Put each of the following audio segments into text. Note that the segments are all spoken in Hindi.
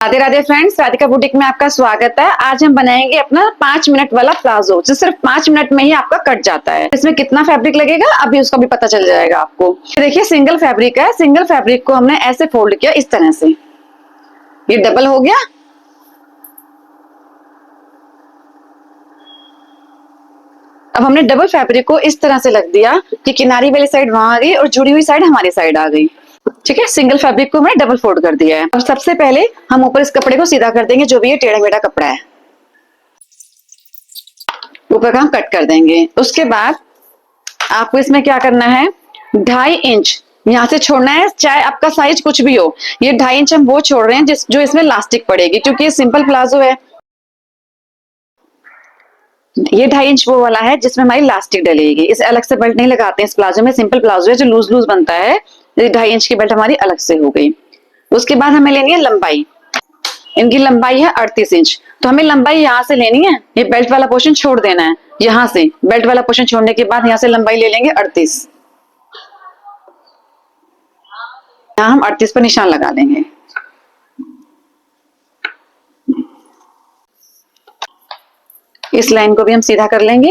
राधे राधे फ्रेंड्स, राधिका बुटीक में आपका स्वागत है। आज हम बनाएंगे अपना 5 मिनट वाला प्लाजो जो सिर्फ 5 मिनट में ही आपका कट जाता है। इसमें कितना फैब्रिक लगेगा अभी उसका भी पता चल जाएगा आपको। देखिए सिंगल फैब्रिक है। सिंगल फैब्रिक को हमने ऐसे फोल्ड किया, इस तरह से। ये डबल हो गया। अब हमने डबल फैब्रिक को इस तरह से लग दिया कि किनारी वाली साइड वहां आ गई और जुड़ी हुई साइड हमारी साइड आ गई। ठीक है, सिंगल फैब्रिक को हमने डबल फोल्ड कर दिया है। अब सबसे पहले हम ऊपर इस कपड़े को सीधा कर देंगे, जो भी ये टेढ़ा मेढ़ा कपड़ा है ऊपर का हम कट कर देंगे। उसके बाद आपको इसमें क्या करना है, 2.5 इंच यहाँ से छोड़ना है, चाहे आपका साइज कुछ भी हो। ये 2.5 इंच हम वो छोड़ रहे हैं जो इसमें लास्टिक पड़ेगी, क्योंकि ये सिंपल प्लाजो है। ये 2.5 इंच वो वाला है जिसमें हमारी लास्टिक डलेगी। इस अलग से बेल्ट नहीं लगाते हैं इस प्लाजो में। सिंपल प्लाजो है जो लूज लूज बनता है। 2.5 इंच की बेल्ट हमारी अलग से हो गई। उसके बाद हमें लेनी है लंबाई। इनकी लंबाई है 38 इंच। तो हमें लंबाई यहाँ से लेनी है, ये बेल्ट वाला पोर्शन छोड़ देना है। यहाँ से बेल्ट वाला पोर्शन छोड़ने के बाद यहाँ से लंबाई ले लेंगे 38। यहाँ हम 38 पर निशान लगा लेंगे। इस लाइन को भी हम सीधा कर लेंगे।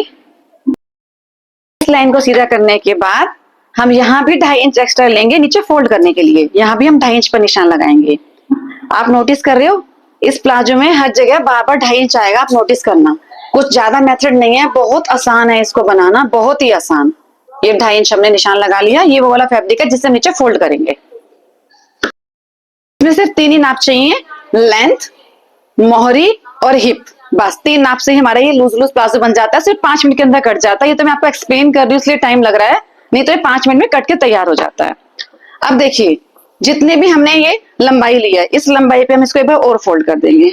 इस लाइन को सीधा करने के बाद हम यहाँ भी 2.5 इंच एक्स्ट्रा लेंगे नीचे फोल्ड करने के लिए। यहाँ भी हम 2.5 इंच पर निशान लगाएंगे। आप नोटिस कर रहे हो, इस प्लाजो में हर जगह बार 2.5 इंच आएगा। आप नोटिस करना, कुछ ज्यादा मेथड नहीं है, बहुत आसान है इसको बनाना, बहुत ही आसान। ये 2.5 इंच हमने निशान लगा लिया। ये वो वाला फैब्रिक है जिससे नीचे फोल्ड करेंगे। इसमें सिर्फ 3 ही नाप चाहिए, लेंथ, मोहरी और हिप। बस 3 नाप से ही हमारा ये लूज लूज प्लाजो बन जाता है। सिर्फ 5 मिनट के अंदर कट जाता है। ये तो मैं आपको एक्सप्लेन कर रही हूँ इसलिए टाइम लग रहा है, नहीं तो ये 5 मिनट में कट के तैयार हो जाता है। अब देखिए, जितने भी हमने ये लंबाई ली है, इस लंबाई पे हम इसको एक बार और फोल्ड कर देंगे।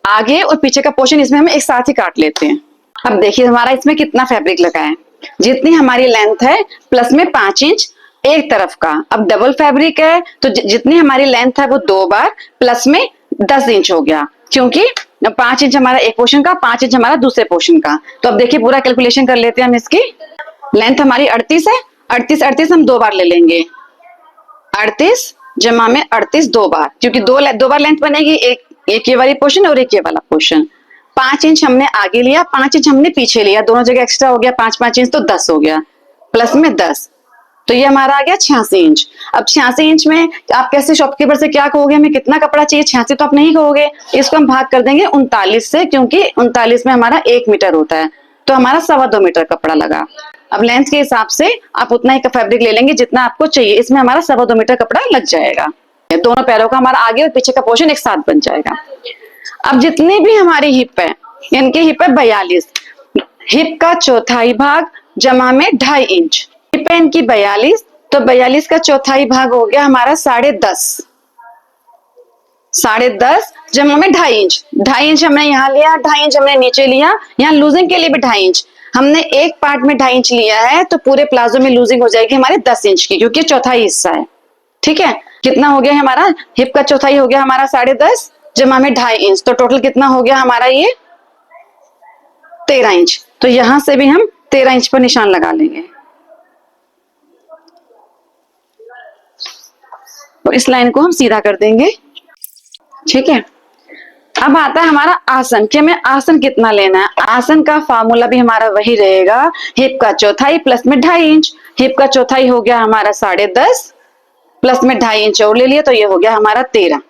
आगे और पीछे का पोर्शन इसमें हम एक साथ ही काट लेते हैं। अब देखिए हमारा इसमें कितना फैब्रिक लगा है। जितनी हमारी लेंथ है प्लस में 5 इंच एक तरफ का। अब डबल फैब्रिक है तो जितनी हमारी लेंथ है वो 2 बार प्लस में 10 इंच हो गया, क्योंकि 5 इंच हमारा एक पोर्शन का, 5 इंच हमारा दूसरे पोर्शन का। तो अब देखिए पूरा कैलकुलेशन कर लेते हैं हम। इसकी लेंथ हमारी 38 है। 38 हम 2 बार ले लेंगे। 38 जमा में 38 2 बार, क्योंकि दो बार लेंथ बनेगी। एक ये वाली पोर्शन और एक ये वाला पोर्शन। 5 इंच हमने आगे लिया, 5 इंच हमने पीछे लिया, दोनों जगह एक्स्ट्रा हो गया 5-5 इंच, तो 10 हो गया प्लस में 10। तो ये हमारा आ गया 86 इंच। अब 86 इंच में आप कैसे शॉपकीपर से क्या कहोगे, हमें कितना कपड़ा चाहिए? 86 तो आप नहीं कहोगे, इसको हम भाग कर देंगे 39 से, क्योंकि 39 में हमारा 1 मीटर होता है, तो हमारा 2.25 मीटर कपड़ा लगा। अब लेंथ के हिसाब से आप उतना ही फैब्रिक ले लेंगे जितना आपको चाहिए। इसमें हमारा 2.25 मीटर कपड़ा लग जाएगा। दोनों पैरों का हमारा आगे और पीछे का पोर्शन एक साथ बन जाएगा। अब जितनी भी हमारी हिप है, इनकी हिप है 42। हिप का चौथाई भाग जमा में 2.5 इंच। हिप है इनकी 42, तो 42 का चौथाई भाग हो गया हमारा 10.5। 10.5 जमा में 2.5 इंच। 2.5 इंच हमने यहाँ लिया, 2.5 इंच हमने नीचे लिया। यहाँ लूजिंग के लिए भी 2.5 इंच हमने एक पार्ट में 2.5 इंच लिया है, तो पूरे प्लाजो में लूजिंग हो जाएगी हमारे 10 इंच की, क्योंकि चौथाई हिस्सा है। ठीक है, कितना हो गया हमारा? हिप का चौथाई हो गया हमारा 10.5 जमा में 2.5 इंच, तो टोटल कितना हो गया हमारा? ये 13 इंच। तो यहां से भी हम 13 इंच पर निशान लगा लेंगे और इस लाइन को हम सीधा कर देंगे। ठीक है, अब आता है हमारा आसन, कि हमें आसन कितना लेना है। आसन का फार्मूला भी हमारा वही रहेगा, हिप का चौथाई प्लस में 2.5 इंच। हिप का चौथाई हो गया हमारा 10.5 प्लस में 2.5 इंच और ले लिया, तो ये हो गया हमारा 13।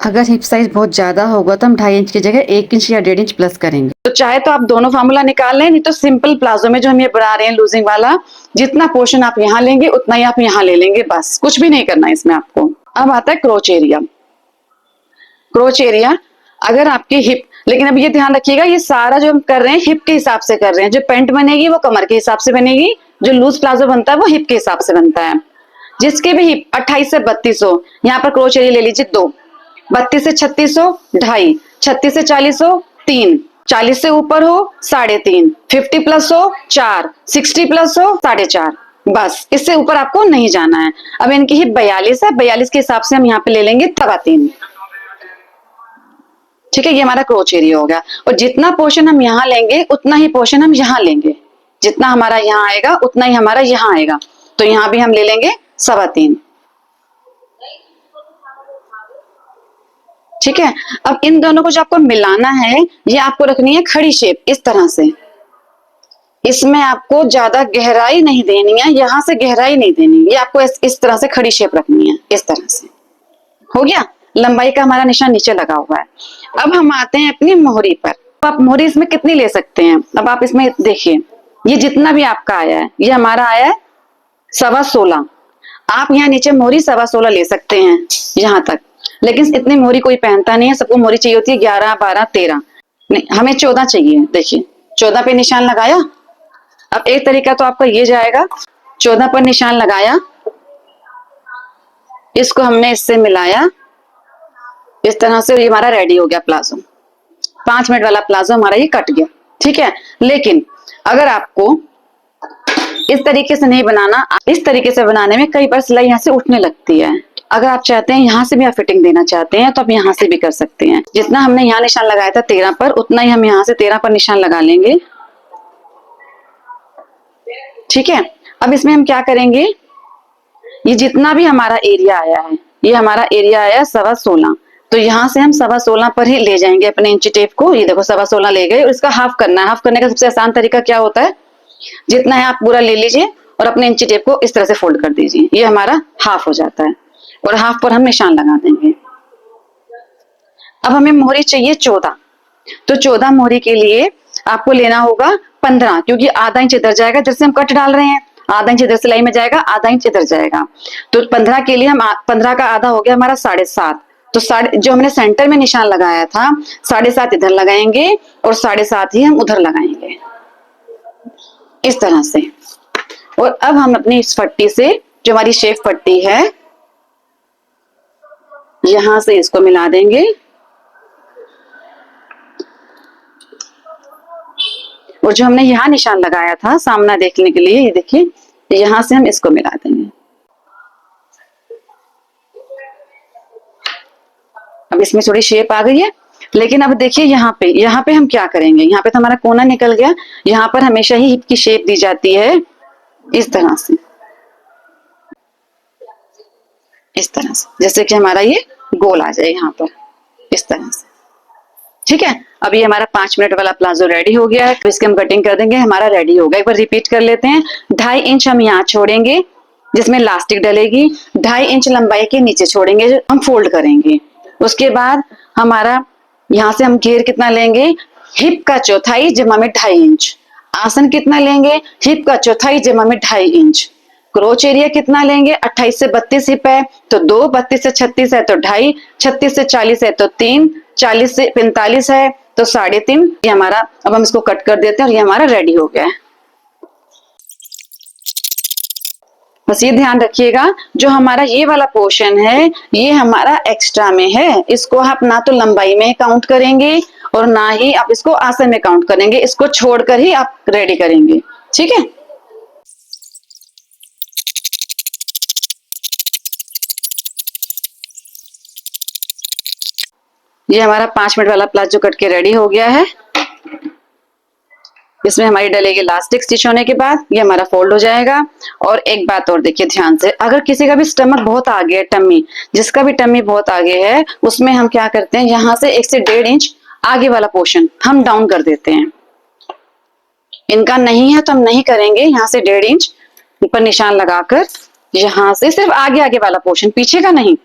अगर हिप साइज बहुत ज्यादा होगा तो हम 2.5 इंच की जगह 1 इंच या 1.5 इंच प्लस करेंगे। तो चाहे तो आप दोनों फार्मूला निकाल लें, नहीं तो सिंपल प्लाजो में जो हम ये बना रहे हैं लूजिंग वाला, जितना पोर्शन आप यहाँ लेंगे उतना ही आप यहाँ ले लेंगे, बस कुछ भी नहीं करना इसमें आपको। अब आता है क्रोच एरिया। क्रोच एरिया अगर आपकी हिप, लेकिन अब ये ध्यान रखिएगा ये सारा जो हम कर रहे हैं हिप के हिसाब से कर रहे हैं। जो पैंट बनेगी वो कमर के हिसाब से बनेगी, जो लूज प्लाजो बनता है वो हिप के हिसाब से बनता है। जिसके भी हिप 28 से 32 हो, यहाँ पर क्रोच एरिया ले लीजिए 2। 32 से 36 हो 2.5, 36 से 40 हो 3, 40 से ऊपर हो 3.5, 50 प्लस हो 4, 60 प्लस हो 4.5। बस इससे ऊपर आपको नहीं जाना है। अब इनकी हिप 42 है, 42 के हिसाब से हम यहाँ पे ले लेंगे 3.25। ठीक है, ये हमारा क्रोच एरिया हो गया। और जितना पोर्शन हम यहाँ लेंगे उतना ही पोर्शन हम यहाँ लेंगे। जितना हमारा यहाँ आएगा उतना ही हमारा यहाँ आएगा, तो यहाँ भी हम ले लेंगे 3.25। ठीक है। अब इन दोनों को जो आपको मिलाना है, ये आपको रखनी है खड़ी शेप इस तरह से। इसमें आपको ज्यादा गहराई नहीं देनी है, यहां से गहराई नहीं देनी, ये आपको इस तरह से खड़ी शेप रखनी है, इस तरह से। हो गया, लंबाई का हमारा निशान नीचे लगा हुआ है। अब हम आते हैं अपनी मोहरी पर। तो आप मोहरी इसमें कितनी ले सकते हैं? अब आप इसमें देखिए, ये जितना भी आपका आया है, ये हमारा आया है 16.25। आप यहाँ नीचे मोहरी 16.25 ले सकते हैं यहाँ तक, लेकिन इतनी मोहरी कोई पहनता नहीं है, सबको मोहरी चाहिए होती है 11, 12, 13। नहीं, हमें 14 चाहिए। देखिए 14 पे निशान लगाया। अब एक तरीका तो आपका ये जाएगा, 14 पर निशान लगाया, इसको हमने इससे मिलाया इस तरह से, ये हमारा रेडी हो गया प्लाजो। 5 मिनट वाला प्लाजो हमारा ये कट गया। ठीक है, लेकिन अगर आपको इस तरीके से नहीं बनाना, इस तरीके से बनाने में कई बार सिलाई यहाँ से उठने लगती है। अगर आप चाहते हैं यहाँ से भी आप फिटिंग देना चाहते हैं, तो आप यहाँ से भी कर सकते हैं। जितना हमने यहाँ निशान लगाया था 13 पर, उतना ही हम यहाँ से 13 पर निशान लगा लेंगे। ठीक है, अब इसमें हम क्या करेंगे, ये जितना भी हमारा एरिया आया है, ये हमारा एरिया आया 16.25, तो यहाँ से हम 16.25 पर ही ले जाएंगे अपने इंची टेप को। ये देखो 16.25 ले गए, और इसका हाफ करना है। हाफ करने का सबसे आसान तरीका क्या होता है, जितना है आप पूरा ले लीजिए और अपने इंची टेप को इस तरह से फोल्ड कर दीजिए, ये हमारा हाफ हो जाता है, और हाफ पर हम निशान लगा देंगे। अब हमें मोहरी चाहिए 14, तो 14 मोहरी के लिए आपको लेना होगा 15, क्योंकि आधा इंच इधर जाएगा, जैसे हम कट डाल रहे हैं, आधा इंच इधर सिलाई में जाएगा, आधा इंच इधर जाएगा, तो 15 के लिए हम 15 का आधा हो गया हमारा 7.5। तो जो हमने सेंटर में निशान लगाया था, 7.5 इधर लगाएंगे और 7.5 ही हम उधर लगाएंगे, इस तरह से। और अब हम अपनी इस पट्टी से, जो हमारी शेप पट्टी है, यहां से इसको मिला देंगे, और जो हमने यहाँ निशान लगाया था सामना देखने के लिए, ये देखिए, यहां से हम इसको मिला देंगे। अब इसमें थोड़ी शेप आ गई है, लेकिन अब देखिए यहाँ पे हम क्या करेंगे, यहाँ पे तो हमारा कोना निकल गया। यहाँ पर हमेशा ही हिप की शेप दी जाती है इस तरह से, इस तरह से, जैसे कि हमारा ये गोल आ जाए यहाँ पर, इस तरह से। ठीक है, अब ये हमारा 5 मिनट वाला प्लाजो रेडी हो गया है। तो इसकी हम कटिंग कर देंगे, हमारा रेडी हो गया। एक बार रिपीट कर लेते हैं। 2.5 इंच हम यहाँ छोड़ेंगे जिसमें इलास्टिक डलेगी, 2.5 इंच लंबाई के नीचे छोड़ेंगे, जो हम फोल्ड करेंगे। उसके बाद हमारा यहाँ से हम घेर कितना लेंगे, हिप का चौथाई जमा में 2.5 इंच। आसन कितना लेंगे, हिप का चौथाई जमा में 2.5 इंच। क्रोच एरिया कितना लेंगे, 28 से 32 हिप है तो 2, 32 से 36 है तो 2.5, 36 से 40 है तो 3, 40 से 45 है तो 3.5। ये हमारा, अब हम इसको कट कर देते हैं और ये हमारा रेडी हो गया है। बस ये ध्यान रखिएगा, जो हमारा ये वाला पोर्शन है, ये हमारा एक्स्ट्रा में है। इसको आप ना तो लंबाई में काउंट करेंगे और ना ही आप इसको आसन में काउंट करेंगे, इसको छोड़कर ही आप रेडी करेंगे। ठीक है, ये हमारा 5 मिनट वाला प्लाजो कट के रेडी हो गया है। इसमें हमारी डलेगी इलास्टिक स्टिच होने के बाद, ये हमारा फोल्ड हो जाएगा। और एक बात और देखिए ध्यान से, अगर किसी का भी स्टमक बहुत आगे है, टम्मी, जिसका भी टम्मी बहुत आगे है, उसमें हम क्या करते हैं, यहाँ से 1 से 1.5 इंच आगे वाला पोर्शन हम डाउन कर देते हैं। इनका नहीं है तो हम नहीं करेंगे, यहाँ से 1.5 इंच ऊपर निशान लगाकर, यहाँ से सिर्फ आगे आगे वाला पोर्शन, पीछे का नहीं।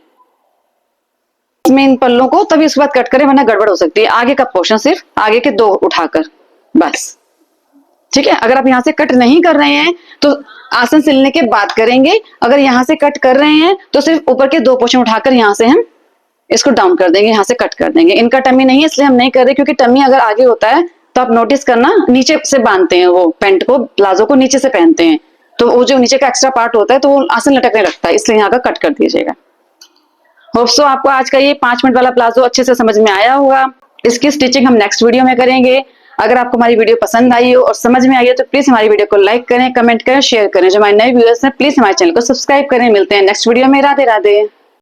इसमें इन पल्लों को तभी उसके बाद कट करें, वरना गड़बड़ हो सकती है। आगे का पोर्शन सिर्फ आगे के 2 उठाकर, बस। ठीक है, अगर आप यहाँ से कट नहीं कर रहे हैं तो आसन सिलने के बाद करेंगे। अगर यहाँ से कट कर रहे हैं तो सिर्फ ऊपर के 2 पोर्शन उठाकर यहाँ से हम इसको डाउन कर देंगे, यहाँ से कट कर देंगे। इनका टम्मी नहीं है इसलिए हम नहीं कर रहे, क्योंकि टम्मी अगर आगे होता है तो आप नोटिस करना, नीचे से बांधते हैं वो पैंट को, प्लाजो को नीचे से पहनते हैं, तो वो जो नीचे का एक्स्ट्रा पार्ट होता है तो वो आसन लटकने लगता है, इसलिए यहाँ का कट कर दीजिएगा। होप सो आपको आज का ये 5 मिनट वाला प्लाजो अच्छे से समझ में आया होगा। इसकी स्टिचिंग हम नेक्स्ट वीडियो में करेंगे। अगर आपको हमारी वीडियो पसंद आई हो और समझ में आई हो तो प्लीज हमारी वीडियो को लाइक करें, कमेंट करें, शेयर करें। जो हमारे नए व्यूअर्स हैं प्लीज हमारे चैनल को सब्सक्राइब करें। मिलते हैं नेक्स्ट वीडियो में। राधे राधे।